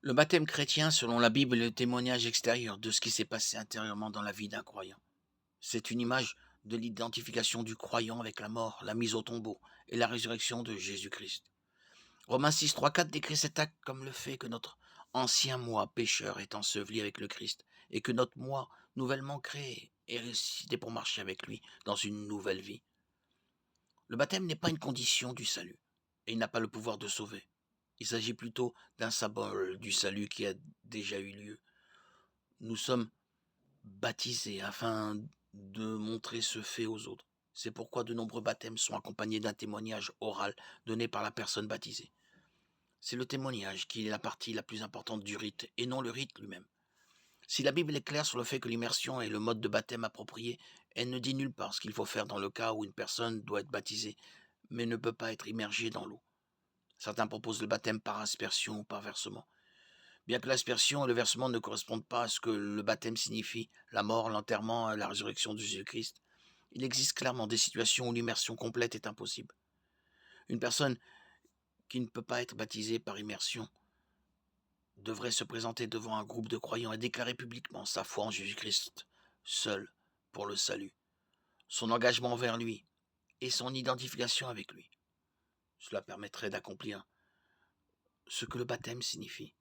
Le baptême chrétien, selon la Bible, est le témoignage extérieur de ce qui s'est passé intérieurement dans la vie d'un croyant. C'est une image de l'identification du croyant avec la mort, la mise au tombeau et la résurrection de Jésus-Christ. Romains 6, 3, 4 décrit cet acte comme le fait que notre ancien moi pécheur est enseveli avec le Christ et que notre moi nouvellement créé est ressuscité pour marcher avec lui dans une nouvelle vie. Le baptême n'est pas une condition du salut et il n'a pas le pouvoir de sauver. Il s'agit plutôt d'un symbole du salut qui a déjà eu lieu. Nous sommes baptisés afin de montrer ce fait aux autres. C'est pourquoi de nombreux baptêmes sont accompagnés d'un témoignage oral donné par la personne baptisée. C'est le témoignage qui est la partie la plus importante du rite et non le rite lui-même. Si la Bible est claire sur le fait que l'immersion est le mode de baptême approprié, elle ne dit nulle part ce qu'il faut faire dans le cas où une personne doit être baptisée, mais ne peut pas être immergée dans l'eau. Certains proposent le baptême par aspersion ou par versement. Bien que l'aspersion et le versement ne correspondent pas à ce que le baptême signifie, la mort, l'enterrement et la résurrection de Jésus-Christ, il existe clairement des situations où l'immersion complète est impossible. Une personne qui ne peut pas être baptisée par immersion devrait se présenter devant un groupe de croyants et déclarer publiquement sa foi en Jésus-Christ, seul pour le salut, son engagement envers lui et son identification avec lui. Cela permettrait d'accomplir ce que le baptême signifie.